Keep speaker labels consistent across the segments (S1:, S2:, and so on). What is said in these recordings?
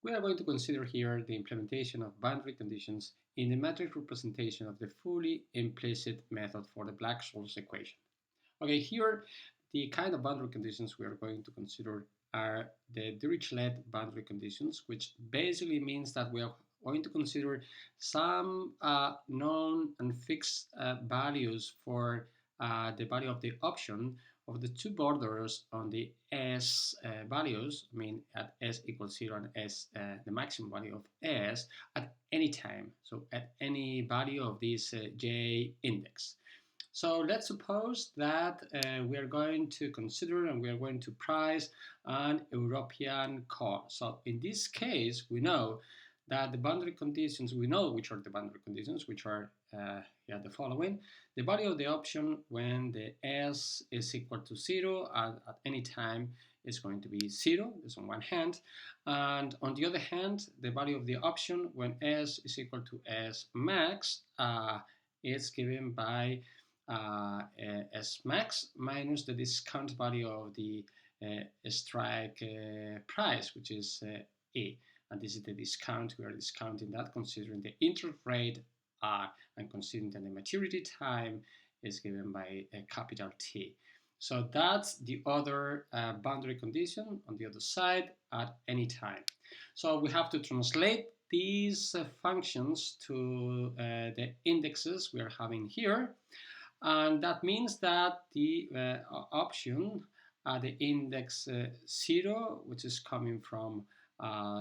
S1: We are going to consider here the implementation of boundary conditions in the matrix representation of the fully implicit method for the Black-Scholes equation. Okay, here the kind of boundary conditions we are going to consider are the Dirichlet boundary conditions, which basically means that we are going to consider some known and fixed values for the value of the option of the two borders on the S values, I mean at S equals 0 and S, the maximum value of S at any time, so at any value of this J index. So let's suppose that we are going to consider and we are going to price an European car. So in this case, we know that the boundary conditions, we know which are the boundary conditions, which are the following. The value of the option when the S is equal to 0 at any time is going to be 0, this on one hand. And on the other hand, the value of the option when S is equal to S max is given by S max minus the discount value of the strike price, which is E. And this is the discount. We are discounting that considering the interest rate R and considering that the maturity time is given by a capital T. So that's the other boundary condition on the other side at any time. So we have to translate these functions to the indexes we are having here. And that means that the option at the index 0, which is coming from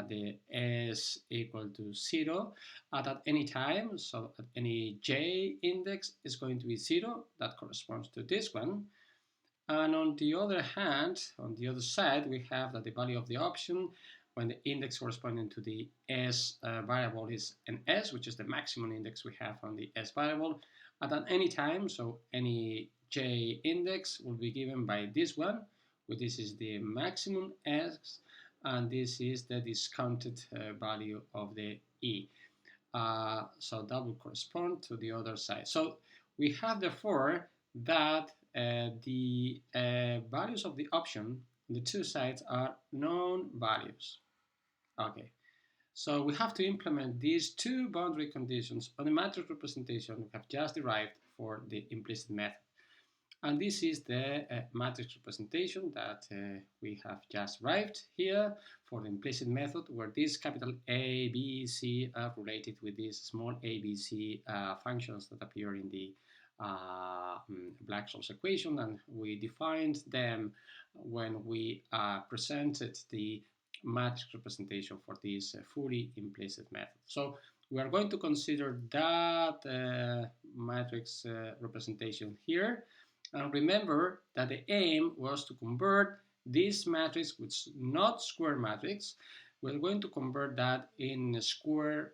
S1: the S equal to 0 at any time, so at any J index is going to be 0, that corresponds to this one. And on the other hand, on the other side, we have that the value of the option when the index corresponding to the S variable is an S, which is the maximum index we have on the S variable, at any time, so any J index will be given by this one, where this is the maximum S, and this is the discounted value of the E. So that will correspond to the other side. So we have therefore that the values of the option on the two sides are known values. Okay, so we have to implement these two boundary conditions on the matrix representation we have just derived for the implicit method. And this is the matrix representation that we have just derived here for the implicit method, where these capital A, B, C are related with these small a, b, c functions that appear in the Black-Scholes equation, and we defined them when we presented the matrix representation for this fully implicit method. So we are going to consider that matrix representation here. And remember that the aim was to convert this matrix, which is not square matrix, we're going to convert that in a square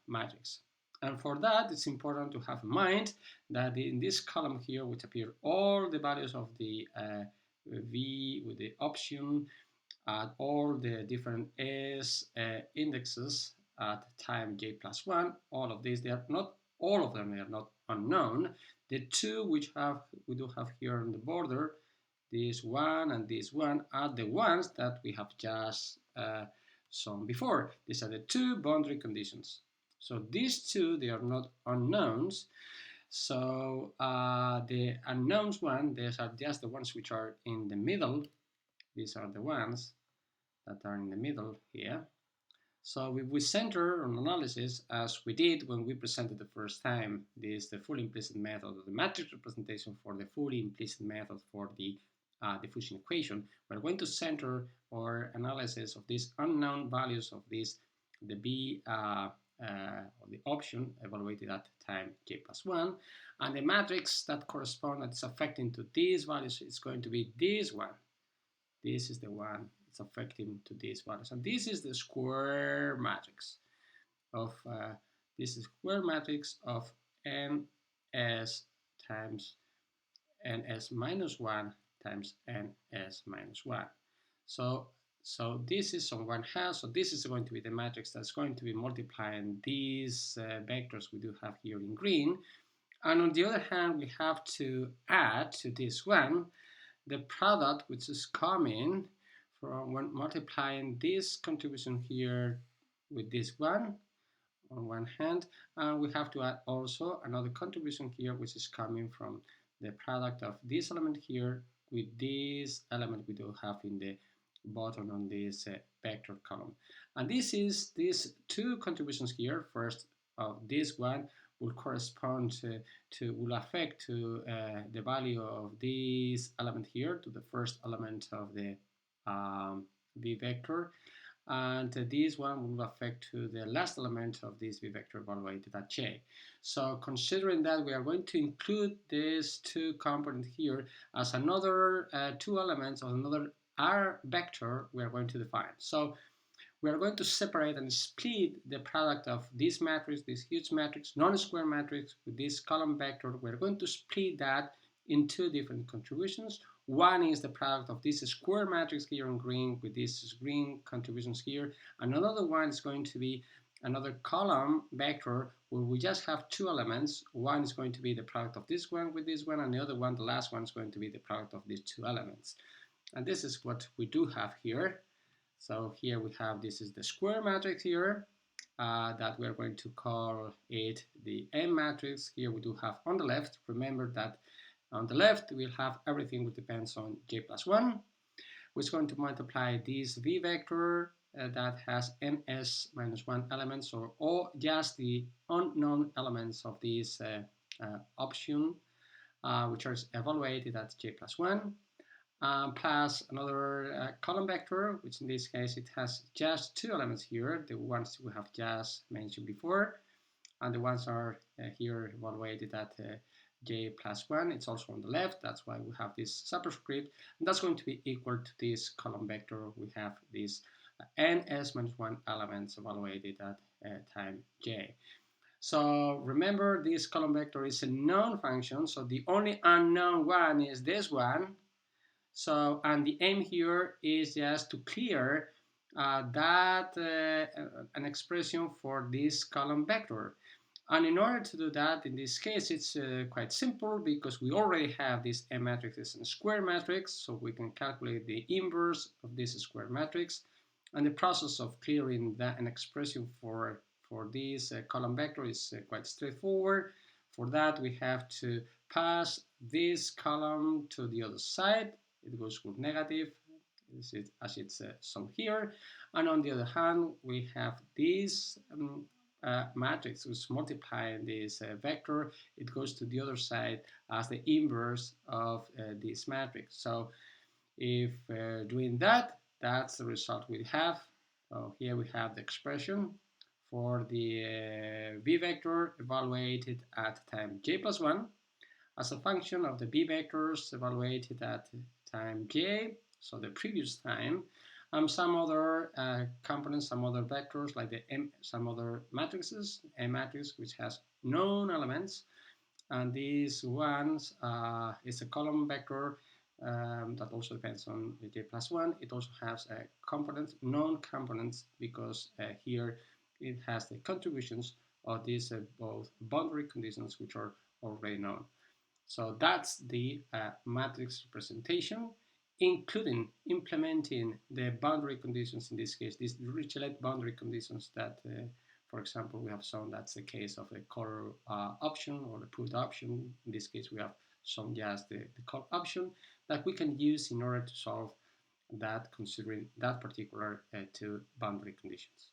S1: matrix. And for that, it's important to have in mind that in this column here, which appear all the values of the V with the option at all the different S indexes at time j plus 1, all of these, they are not all of them, they are not unknown. The two which we do have here on the border, this one and this one, are the ones that we have just shown before. These are the two boundary conditions. So these two, they are not unknowns. So the unknowns one, these are just the ones which are in the middle. These are the ones that are in the middle here. So if we center on analysis, as we did when we presented the first time, this the fully implicit method, the matrix representation for the fully implicit method for the diffusion equation, we're going to center our analysis of these unknown values of this, the B of the option evaluated at time j plus 1, and the matrix that corresponds, that's affecting to these values, is going to be this one. This is the one it's affecting to these values, and this is the square matrix of ns times ns minus 1 times ns minus 1. So this is on one hand, so this is going to be the matrix that's going to be multiplying these vectors we do have here in green. And on the other hand, we have to add to this one the product which is coming from when multiplying this contribution here with this one on one hand, and we have to add also another contribution here, which is coming from the product of this element here with this element we do have in the bottom on this vector column. And this is these two contributions here. First of this one will correspond will affect to the value of this element here, to the first element of the v vector, and this one will affect to the last element of this v vector evaluated at j. So considering that, we are going to include these two components here as another two elements of another r vector we are going to define. So we are going to separate and split the product of this matrix, this huge matrix, non-square matrix, with this column vector. We're going to split that in two different contributions. One is the product of this square matrix here in green with these green contributions here. And another one is going to be another column vector where we just have two elements. One is going to be the product of this one with this one, and the other one, the last one, is going to be the product of these two elements. And this is what we do have here. So here we have, this is the square matrix here that we're going to call it the M matrix. Here we do have on the left, remember that on the left we'll have everything which depends on j plus 1, which is going to multiply this v vector that has ms minus 1 elements, or just the unknown elements of this option, which are evaluated at j plus 1. Plus another column vector, which in this case it has just two elements here, the ones we have just mentioned before, and the ones are here evaluated at j plus 1. It's also on the left, that's why we have this superscript, and that's going to be equal to this column vector. We have these ns minus 1 elements evaluated at time j. So remember, this column vector is a known function, so the only unknown one is this one. So, and the aim here is just to clear an expression for this column vector. And in order to do that, in this case, it's quite simple because we already have this M matrix as a square matrix, so we can calculate the inverse of this square matrix. And the process of clearing an expression for this column vector is quite straightforward. For that, we have to pass this column to the other side. It goes with negative, as it's shown here. And on the other hand, we have this matrix which is multiplying this vector. It goes to the other side as the inverse of this matrix. So if doing that, that's the result we have. So here we have the expression for the v vector evaluated at time j plus 1 as a function of the b vectors evaluated at time j, so the previous time, some other components, some other vectors like the some other matrices, a matrix which has known elements, and these ones is a column vector that also depends on the j plus 1. It also has a component, known components, because here it has the contributions of these both boundary conditions which are already known. So that's the matrix representation, including implementing the boundary conditions, in this case, these Dirichlet boundary conditions that, for example, we have shown that's the case of a color option or the put option. In this case, we have shown just the color option that we can use in order to solve that, considering that particular two boundary conditions.